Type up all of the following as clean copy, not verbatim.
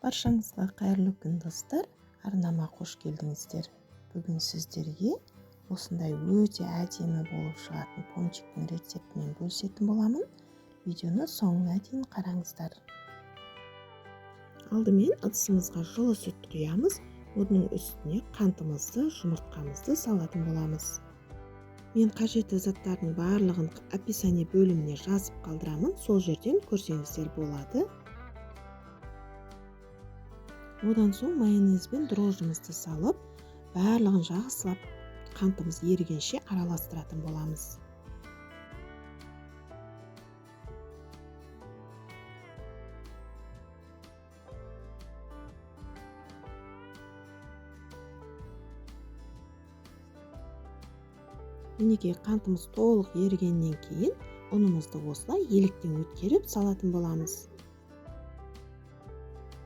Баршаңызға қайырлы күн достар, арнама қош келдіңіздер. Бүгін сіздерге осындай өте әдемі болып шығатын пончиктің рецептімен бөлісетін боламын. Видеоны соңына дейін қараңыздар. Алдымен ыдысымызға жылы сүт құямыз. Оның үстіне қантымызды, жұмыртқамызды салатын боламыз. Мен қажетті заттардың барлығын описание бөліміне жазып қалдырамын. Сол жерден көрсеңіздер болады. Одан соң майонез бен дрожжымызды салып, барлығын жақсылап қантымыз ерігенше араластыратын боламыз. Мінекей қантымыз толық ерігеннен кейін ұнымызды осылай електен өткеріп салатын боламыз.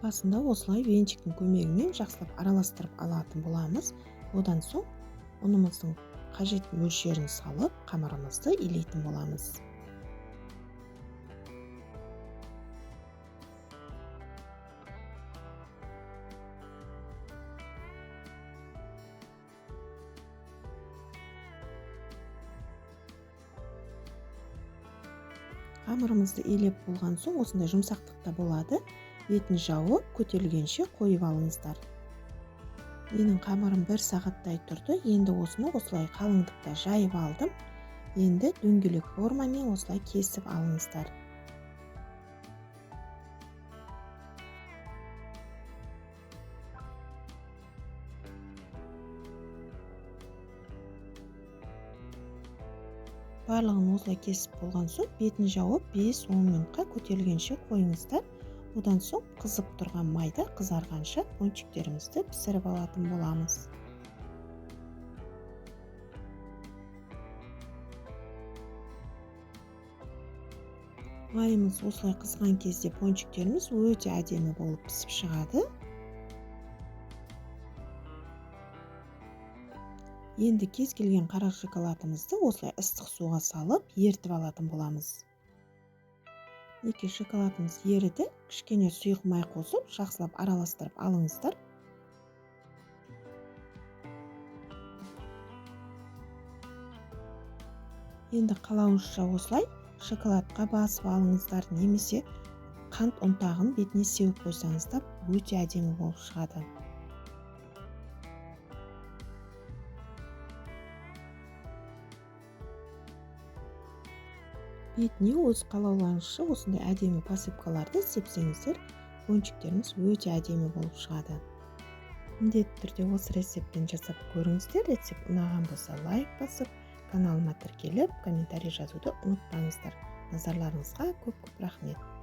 Басында осылай венчиктің көмегімен жақсылап араластырып алатын боламыз. Одан соң ұнымыздың қажет мөлшерін салып, қамырымызды илейтін боламыз. Қамырымызды илеп болған соң осындай жұмсақтықта болады. Бетін жауып, көтерілгенше қойып алыңыздар. Менің қамырым 1 сағаттай тұрды. Енді осыны осылай қалыңдықта жайып алдым. Енді дөңгелек формамен осылай кесіп алыңыздар. Барлығын осылай кесіп болған соң бетін жауып 5-10 минутқа көтерілгенше қойыңыздар. Одан соң қызып тұрған майда қызарғанша пончиктерімізді пісіріп алатын боламыз. Майымыз осылай қызған кезде пончиктеріміз өте әдемі болып пісіп шығады. Енді кез келген қара шоколадымызды осылай ыстық суға салып, ертіп алатын боламыз. Неке шоколадымыз еріді, кішкене сұйық май қосып, жақсылап араластырып алыңыздар. Енді қалауыңызша осылай шоколадқа басып алыңыздар, немесе қант ұнтағын бетіне сеуіп қойсаңыз да өте әдемі болып шығады. Бетіне өз қалауларыңызша осындай әдемі посыпкаларды сепсеңіздер, пончиктеріміз өте әдемі болып шығады. Міндетті түрде осы рецептпен жасап көріңіздер. Рецепт ұнаған болса лайк басып, каналыма тіркеліп, комментарий жазуды ұмытпаңыздар. Назарларыңызға көп рахмет.